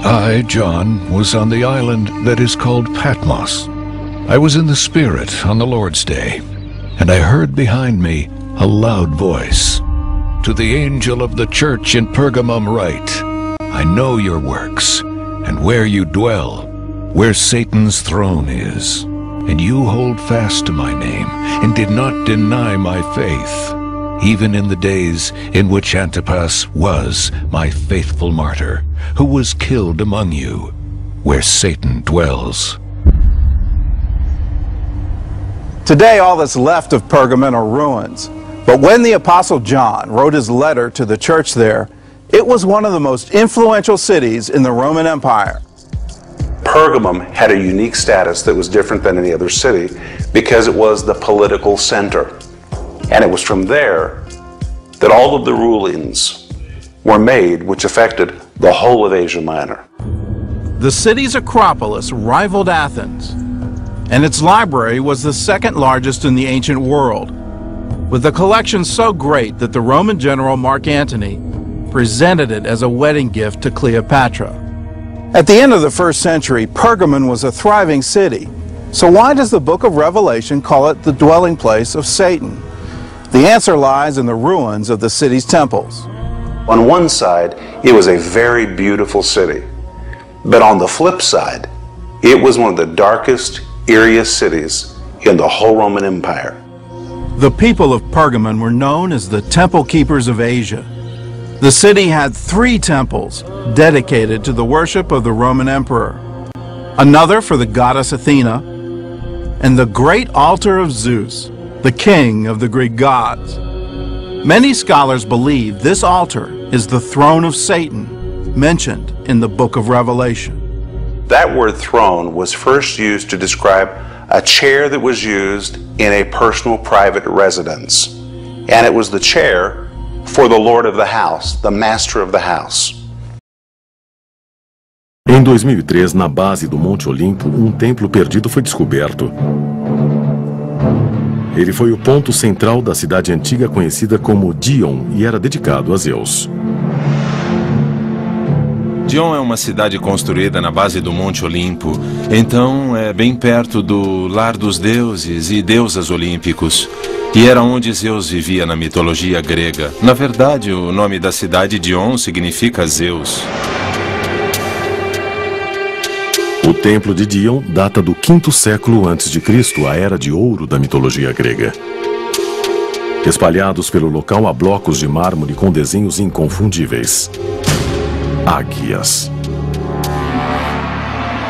I, John, was on the island that is called Patmos. I was in the Spirit on the Lord's day, and I heard behind me a loud voice. To the angel of the church in Pergamum write, I know your works, and where you dwell, where Satan's throne is. And you hold fast to my name, and did not deny my faith, even in the days in which Antipas was my faithful martyr, who was killed among you, where Satan dwells. Today, all that's left of Pergamon are ruins. But when the Apostle John wrote his letter to the church there, it was one of the most influential cities in the Roman Empire. Pergamum had a unique status that was different than any other city because it was the political center. And it was from there that all of the rulings were made which affected the whole of Asia Minor. The city's Acropolis rivaled Athens, and its library was the second largest in the ancient world, with a collection so great that the Roman general Mark Antony presented it as a wedding gift to Cleopatra. At the end of the first century, Pergamon was a thriving city. So why does the book of Revelation call it the dwelling place of Satan? The answer lies in the ruins of the city's temples. On one side, it was a very beautiful city. But on the flip side, it was one of the darkest, eeriest cities in the whole Roman Empire. The people of Pergamon were known as the Temple Keepers of Asia. The city had 3 temples dedicated to the worship of the Roman emperor, another for the goddess Athena, and the great altar of Zeus, the king of the Greek gods. Many scholars believe this altar is the throne of Satan mentioned in the book of Revelation. That word throne was first used to describe a chair that was used in a personal private residence. And it was the chair for the Lord of the house, the master of the house. Em 2003, na base do Monte Olimpo, templo perdido foi descoberto. Ele foi o ponto central da cidade antiga conhecida como Dion e era dedicado a Zeus. Dion é uma cidade construída na base do Monte Olimpo, então é bem perto do lar dos deuses e deusas olímpicos. E era onde Zeus vivia na mitologia grega. Na verdade, o nome da cidade Dion significa Zeus. O templo de Dion data do 5º século a.C., a era de ouro da mitologia grega. Espalhados pelo local há blocos de mármore com desenhos inconfundíveis. Águias.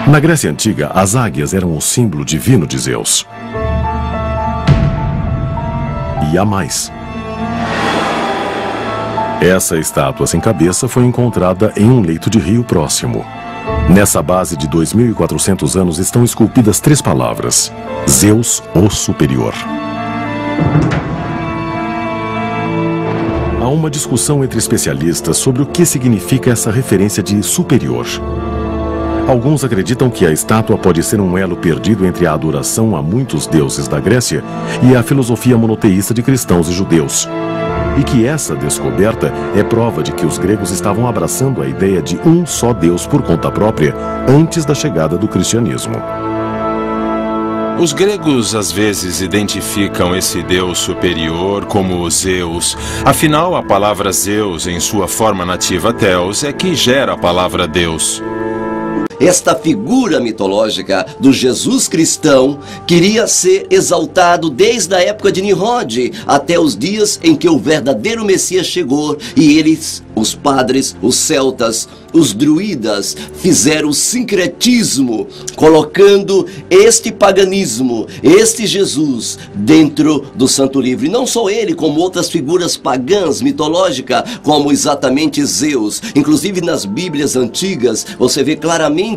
Na Grécia Antiga, as águias eram o símbolo divino de Zeus. E há mais. Essa estátua sem cabeça foi encontrada em um leito de rio próximo. Nessa base de 2.400 anos estão esculpidas 3 palavras: Zeus, o Superior. Há uma discussão entre especialistas sobre o que significa essa referência de superior. Alguns acreditam que a estátua pode ser um elo perdido entre a adoração a muitos deuses da Grécia e a filosofia monoteísta de cristãos e judeus. E que essa descoberta é prova de que os gregos estavam abraçando a ideia de um só Deus por conta própria antes da chegada do cristianismo. Os gregos às vezes identificam esse Deus superior como Zeus. Afinal, a palavra Zeus, em sua forma nativa Theos, é que gera a palavra Deus. Esta figura mitológica do Jesus cristão queria ser exaltado desde a época de Nimrod até os dias em que o verdadeiro Messias chegou e eles, os padres, os celtas, os druidas, fizeram o sincretismo, colocando este paganismo, este Jesus, dentro do Santo Livro. E não só ele, como outras figuras pagãs, mitológicas, como exatamente Zeus. Inclusive nas Bíblias antigas, você vê claramente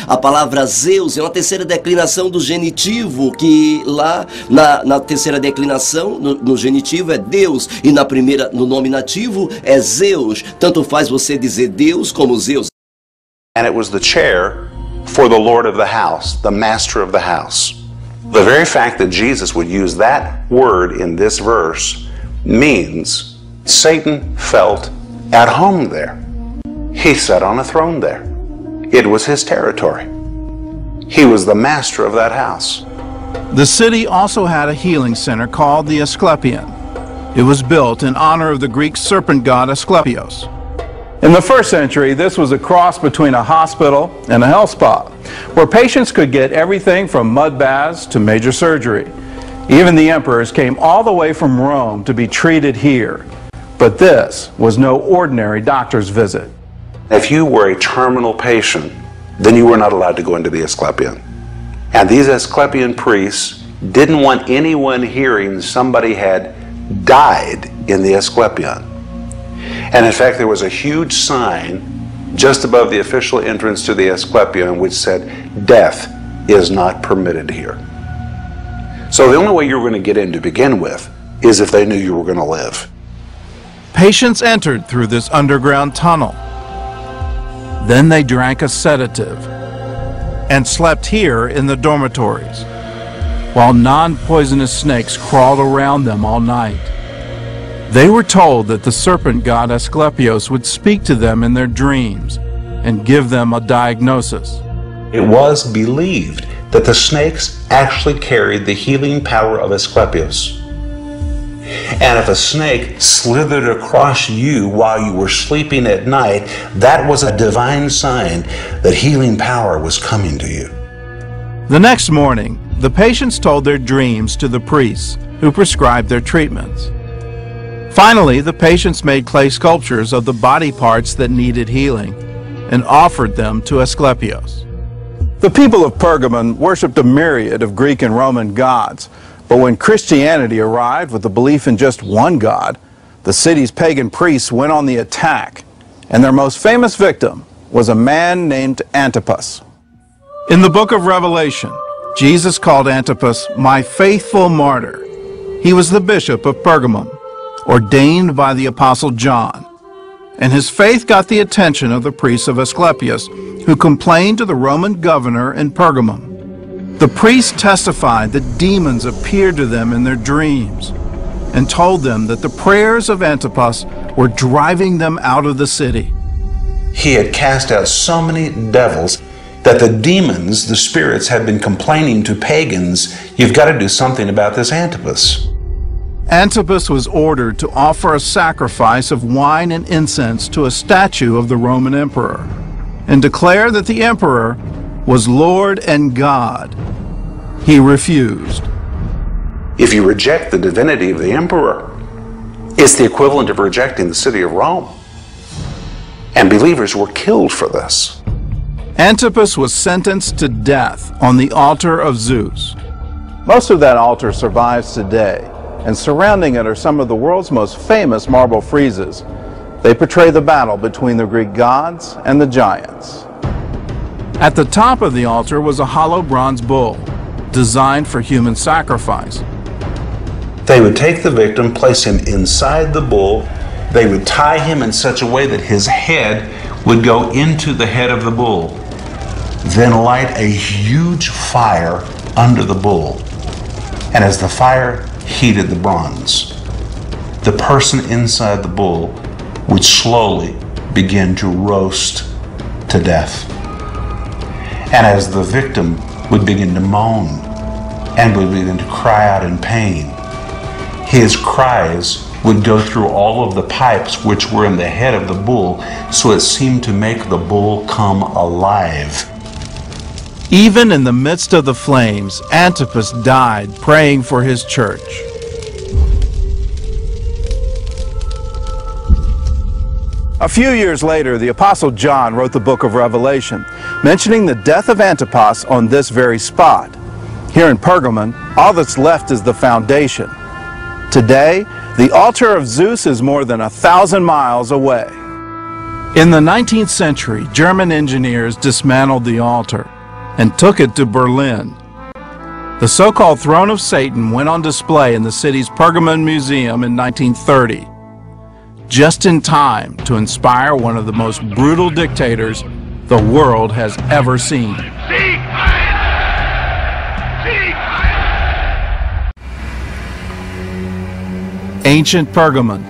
a palavra Zeus, é uma terceira declinação do genitivo, que lá na terceira declinação, no genitivo é Deus, e na primeira, no nome nativo, é Zeus. Tanto faz você dizer Deus como Zeus. And it was the chair for the Lord of the house, the master of the house. The very fact that Jesus would use that word in this verse means Satan felt at home there. He sat on a throne there. It was his territory. He was the master of that house. The city also had a healing center called the Asclepion. It was built in honor of the Greek serpent god Asclepios. In the 1st century, this was a cross between a hospital and a health spa, where patients could get everything from mud baths to major surgery. Even the emperors came all the way from Rome to be treated here. But this was no ordinary doctor's visit. If you were a terminal patient, then you were not allowed to go into the Asclepion. And these Asclepion priests didn't want anyone hearing somebody had died in the Asclepion. And in fact, there was a huge sign just above the official entrance to the Asclepion which said, "Death is not permitted here." So the only way you were going to get in to begin with is if they knew you were going to live. Patients entered through this underground tunnel. Then they drank a sedative and slept here in the dormitories, while non-poisonous snakes crawled around them all night. They were told that the serpent god Asclepios would speak to them in their dreams and give them a diagnosis. It was believed that the snakes actually carried the healing power of Asclepios. And if a snake slithered across you while you were sleeping at night, that was a divine sign that healing power was coming to you. The next morning, the patients told their dreams to the priests, who prescribed their treatments. Finally, the patients made clay sculptures of the body parts that needed healing and offered them to Asclepios. The people of Pergamon worshipped a myriad of Greek and Roman gods, but when Christianity arrived with the belief in just one god, the city's pagan priests went on the attack, and their most famous victim was a man named Antipas. In the book of Revelation, Jesus called Antipas "my faithful martyr." He was the bishop of Pergamum, ordained by the Apostle John, and his faith got the attention of the priests of Asclepius, who complained to the Roman governor in Pergamum. The priests testified that demons appeared to them in their dreams and told them that the prayers of Antipas were driving them out of the city. He had cast out so many devils that the demons, the spirits, had been complaining to pagans, "You've got to do something about this Antipas." Antipas was ordered to offer a sacrifice of wine and incense to a statue of the Roman emperor and declare that the emperor was Lord and God. He refused. If you reject the divinity of the emperor, it's the equivalent of rejecting the city of Rome. And believers were killed for this. Antipas was sentenced to death on the altar of Zeus. Most of that altar survives today, and surrounding it are some of the world's most famous marble friezes. They portray the battle between the Greek gods and the giants. At the top of the altar was a hollow bronze bull, designed for human sacrifice. They would take the victim, place him inside the bull. They would tie him in such a way that his head would go into the head of the bull. Then light a huge fire under the bull. And as the fire heated the bronze, the person inside the bull would slowly begin to roast to death. And as the victim would begin to moan and would begin to cry out in pain, his cries would go through all of the pipes which were in the head of the bull, so it seemed to make the bull come alive. Even in the midst of the flames, Antipas died praying for his church. A few years later, the Apostle John wrote the book of Revelation, mentioning the death of Antipas on this very spot. Here in Pergamon, all that's left is the foundation. Today, the altar of Zeus is more than 1,000 miles away. In the 19th century, German engineers dismantled the altar and took it to Berlin. The so-called throne of Satan went on display in the city's Pergamon Museum in 1930. Just in time to inspire one of the most brutal dictators the world has ever seen. Ancient Pergamon,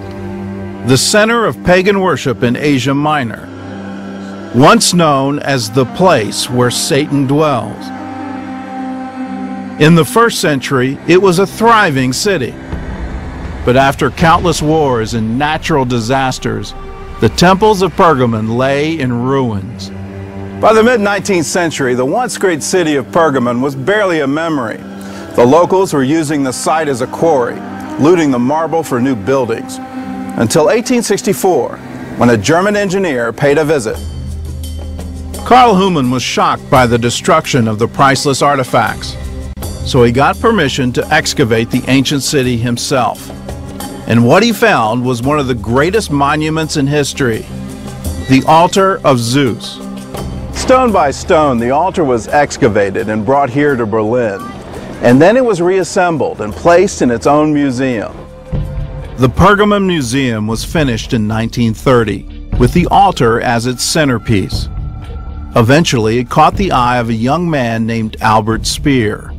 the center of pagan worship in Asia Minor. once known as the place where Satan dwells. In the first century, it was a thriving city. But after countless wars and natural disasters, the temples of Pergamon lay in ruins. By the mid-19th century, the once great city of Pergamon was barely a memory. The locals were using the site as a quarry, looting the marble for new buildings, until 1864, when a German engineer paid a visit. Karl Humann was shocked by the destruction of the priceless artifacts, so he got permission to excavate the ancient city himself. And what he found was one of the greatest monuments in history, the altar of Zeus. Stone by stone, the altar was excavated and brought here to Berlin, and then it was reassembled and placed in its own museum. The Pergamon Museum was finished in 1930, with the altar as its centerpiece. Eventually, it caught the eye of a young man named Albert Speer,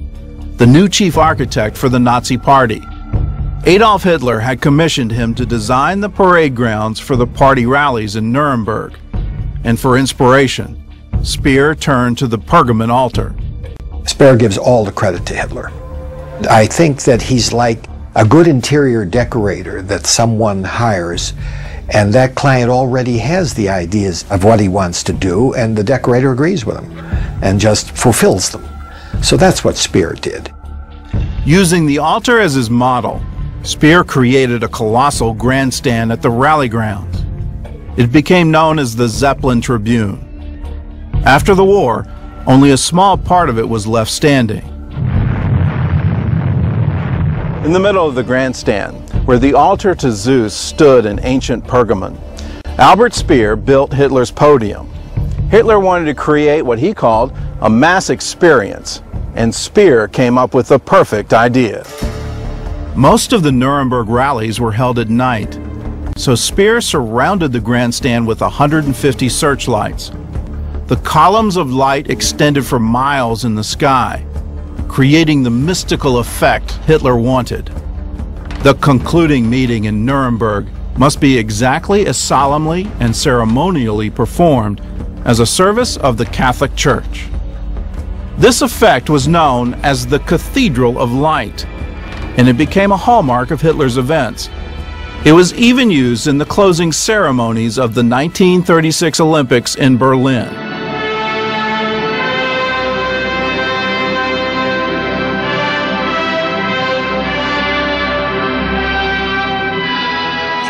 the new chief architect for the Nazi Party. Adolf Hitler had commissioned him to design the parade grounds for the party rallies in Nuremberg. And for inspiration, Speer turned to the Pergamon altar. Speer gives all the credit to Hitler. I think that he's like a good interior decorator that someone hires, and that client already has the ideas of what he wants to do, and the decorator agrees with him and just fulfills them. So that's what Speer did. Using the altar as his model, Speer created a colossal grandstand at the rally grounds. It became known as the Zeppelin Tribune. After the war, only a small part of it was left standing. In the middle of the grandstand, where the altar to Zeus stood in ancient Pergamon, Albert Speer built Hitler's podium. Hitler wanted to create what he called a mass experience, and Speer came up with the perfect idea. Most of the Nuremberg rallies were held at night, so Speer surrounded the grandstand with 150 searchlights. The columns of light extended for miles in the sky, creating the mystical effect Hitler wanted. The concluding meeting in Nuremberg must be exactly as solemnly and ceremonially performed as a service of the Catholic Church. This effect was known as the Cathedral of Light, and it became a hallmark of Hitler's events. It was even used in the closing ceremonies of the 1936 Olympics in Berlin.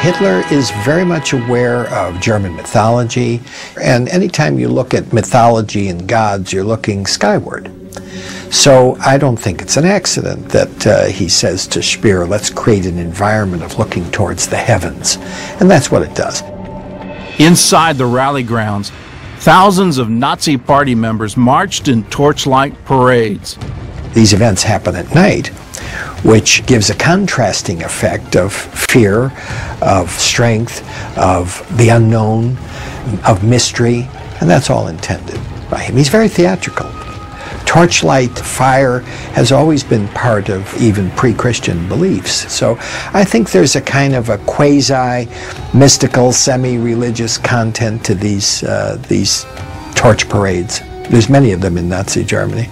Hitler is very much aware of German mythology, and anytime you look at mythology and gods, you're looking skyward. So I don't think it's an accident that he says to Speer, let's create an environment of looking towards the heavens. And that's what it does. Inside the rally grounds, thousands of Nazi Party members marched in torchlight parades. These events happen at night, which gives a contrasting effect of fear, of strength, of the unknown, of mystery, and that's all intended by him. He's very theatrical. Torchlight fire has always been part of even pre-Christian beliefs. So I think there's a kind of a quasi-mystical, semi-religious content to these torch parades. There's many of them in Nazi Germany.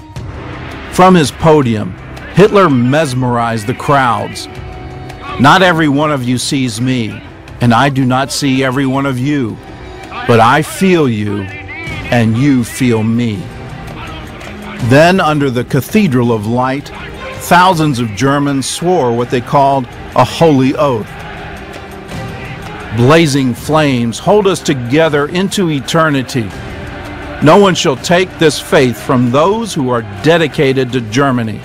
From his podium, Hitler mesmerized the crowds. Not every one of you sees me, and I do not see every one of you, but I feel you, and you feel me. Then, under the Cathedral of Light, thousands of Germans swore what they called a holy oath. Blazing flames hold us together into eternity. No one shall take this faith from those who are dedicated to Germany.